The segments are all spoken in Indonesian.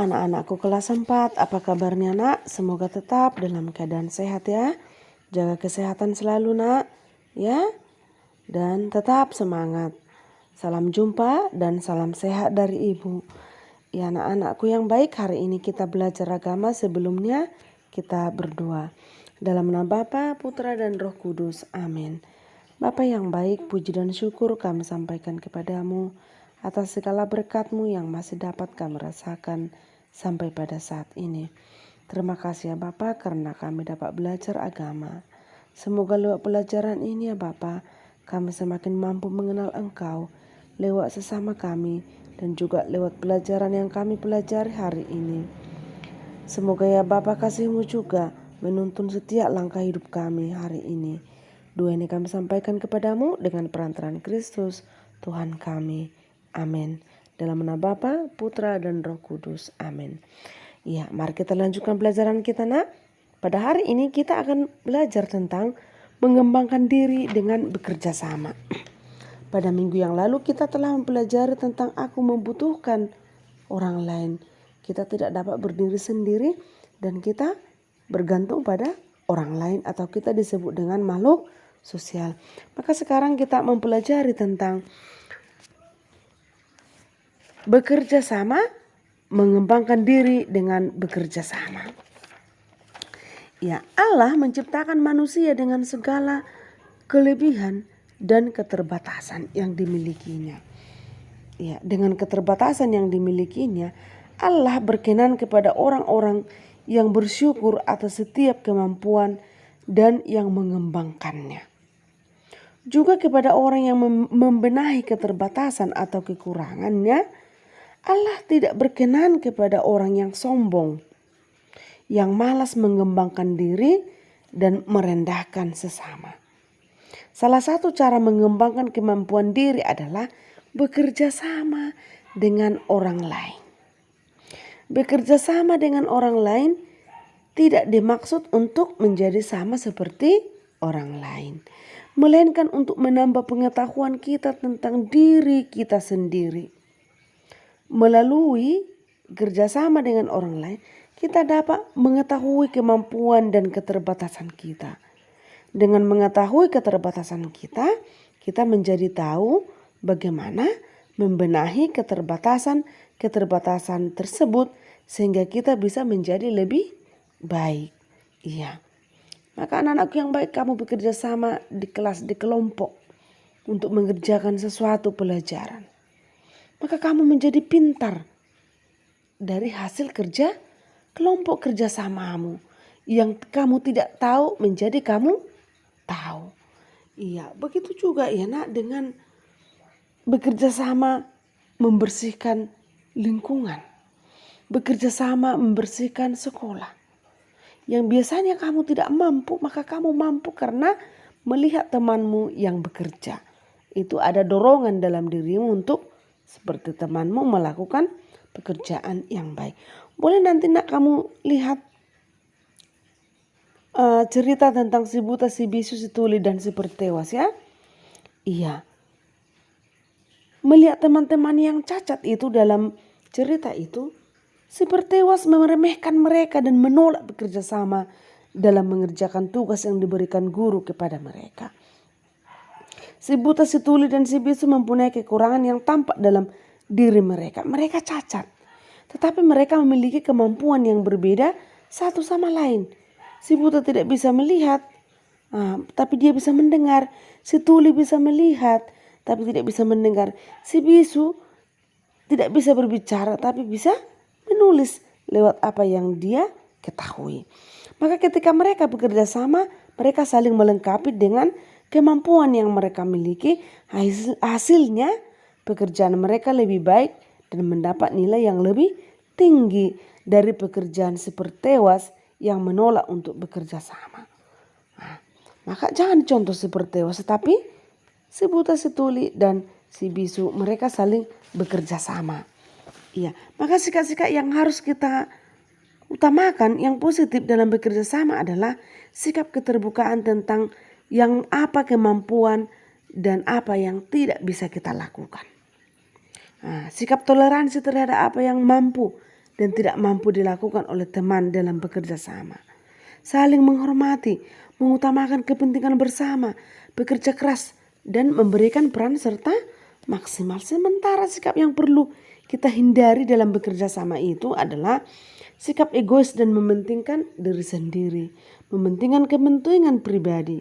anak-anakku kelas 4, apa kabarnya nak? Semoga tetap dalam keadaan sehat ya. Jaga kesehatan selalu nak ya. Dan tetap semangat. Salam jumpa dan salam sehat dari ibu. Ya anak-anakku yang baik, hari ini kita belajar agama. Sebelumnya kita berdoa. Dalam nama Bapa, Putra dan Roh Kudus. Amin. Bapa yang baik, puji dan syukur kami sampaikan kepadamu atas segala berkat-Mu yang masih dapat kami rasakan sampai pada saat ini. Terima kasih ya Bapa karena kami dapat belajar agama. Semoga lewat pelajaran ini ya Bapa, kami semakin mampu mengenal Engkau lewat sesama kami dan juga lewat pelajaran yang kami pelajari hari ini. Semoga ya Bapa kasih-Mu juga menuntun setiap langkah hidup kami hari ini. Doa ini kami sampaikan kepadamu dengan perantaraan Kristus, Tuhan kami. Amin. Dalam nama Bapa, Putra dan Roh Kudus. Amin. Ya, mari kita lanjutkan pelajaran kita nak. Pada hari ini kita akan belajar tentang mengembangkan diri dengan bekerja sama. Pada minggu yang lalu kita telah mempelajari tentang aku membutuhkan orang lain. Kita tidak dapat berdiri sendiri dan kita bergantung pada orang lain atau kita disebut dengan makhluk sosial. Maka sekarang kita mempelajari tentang bekerja sama, mengembangkan diri dengan bekerja sama. Ya, Allah menciptakan manusia dengan segala kelebihan dan keterbatasan yang dimilikinya. Ya, dengan keterbatasan yang dimilikinya, Allah berkenan kepada orang-orang yang bersyukur atas setiap kemampuan dan yang mengembangkannya. Juga kepada orang yang membenahi keterbatasan atau kekurangannya. Allah tidak berkenan kepada orang yang sombong, yang malas mengembangkan diri dan merendahkan sesama. Salah satu cara mengembangkan kemampuan diri adalah bekerja sama dengan orang lain. Bekerja sama dengan orang lain tidak dimaksud untuk menjadi sama seperti orang lain, melainkan untuk menambah pengetahuan kita tentang diri kita sendiri. Melalui kerjasama dengan orang lain, kita dapat mengetahui kemampuan dan keterbatasan kita. Dengan mengetahui keterbatasan kita, kita menjadi tahu bagaimana membenahi keterbatasan tersebut sehingga kita bisa menjadi lebih baik. Iya. Maka anak-anakku yang baik, kamu bekerja sama di kelas, di kelompok untuk mengerjakan sesuatu pelajaran. Maka kamu menjadi pintar dari hasil kerja kelompok kerjasamamu. Yang kamu tidak tahu menjadi kamu tahu. Iya, begitu juga ya nak dengan bekerja sama membersihkan lingkungan. Bekerja sama membersihkan sekolah. Yang biasanya kamu tidak mampu, maka kamu mampu karena melihat temanmu yang bekerja. Itu ada dorongan dalam dirimu untuk seperti temanmu melakukan pekerjaan yang baik. Boleh nanti nak kamu lihat cerita tentang si buta, si bisu, si tuli dan si pertewas ya. Iya. Melihat teman-teman yang cacat itu dalam cerita itu, si pertewas meremehkan mereka dan menolak bekerja sama dalam mengerjakan tugas yang diberikan guru kepada mereka. Si buta, si tuli, dan si bisu mempunyai kekurangan yang tampak dalam diri mereka. Mereka cacat. Tetapi mereka memiliki kemampuan yang berbeda satu sama lain. Si buta tidak bisa melihat, tapi dia bisa mendengar. Si tuli bisa melihat, tapi tidak bisa mendengar. Si bisu tidak bisa berbicara, tapi bisa menulis lewat apa yang dia ketahui. Maka ketika mereka bekerja sama, mereka saling melengkapi dengan kemampuan yang mereka miliki. Hasilnya pekerjaan mereka lebih baik dan mendapat nilai yang lebih tinggi dari pekerjaan si pertewas yang menolak untuk bekerja sama. Maka jangan contoh si pertewas, tetapi si buta, si tuli, dan si bisu mereka saling bekerja sama. Iya, maka sikap-sikap yang harus kita utamakan yang positif dalam bekerja sama adalah sikap keterbukaan tentang yang apa kemampuan dan apa yang tidak bisa kita lakukan. Sikap toleransi terhadap apa yang mampu dan tidak mampu dilakukan oleh teman dalam bekerja sama. Saling menghormati, mengutamakan kepentingan bersama, bekerja keras, dan memberikan peran serta maksimal. Sementara sikap yang perlu kita hindari dalam bekerja sama itu adalah sikap egois dan mementingkan diri sendiri, mementingkan kepentingan pribadi,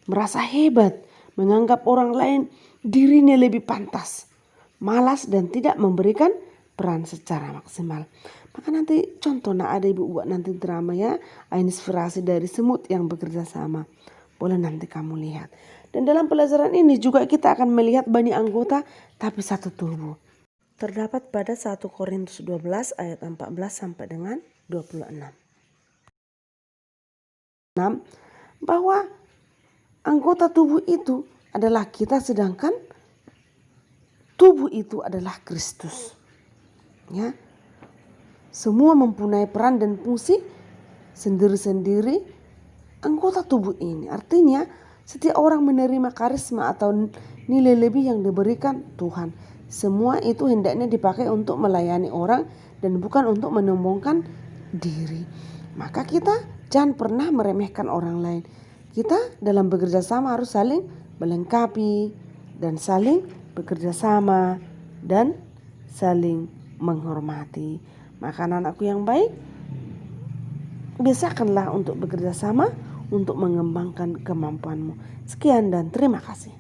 merasa hebat, menganggap orang lain dirinya lebih pantas, malas dan tidak memberikan peran secara maksimal. Maka nanti contoh ada ibu buat nanti drama ya, inspirasi dari semut yang bekerja sama. Boleh nanti kamu lihat. Dan dalam pelajaran ini juga kita akan melihat banyak anggota tapi satu tubuh. Terdapat pada 1 Korintus 12 ayat 14 sampai dengan 26. Bahwa anggota tubuh itu adalah kita sedangkan tubuh itu adalah Kristus. Ya. Semua mempunyai peran dan fungsi sendiri-sendiri anggota tubuh ini. Artinya setiap orang menerima karisma atau nilai lebih yang diberikan Tuhan. Semua itu hendaknya dipakai untuk melayani orang dan bukan untuk menyombongkan diri. Maka kita jangan pernah meremehkan orang lain. Kita dalam bekerja sama harus saling melengkapi dan saling bekerja sama dan saling menghormati. Maka anak-anakku yang baik, biasakanlah untuk bekerja sama untuk mengembangkan kemampuanmu. Sekian dan terima kasih.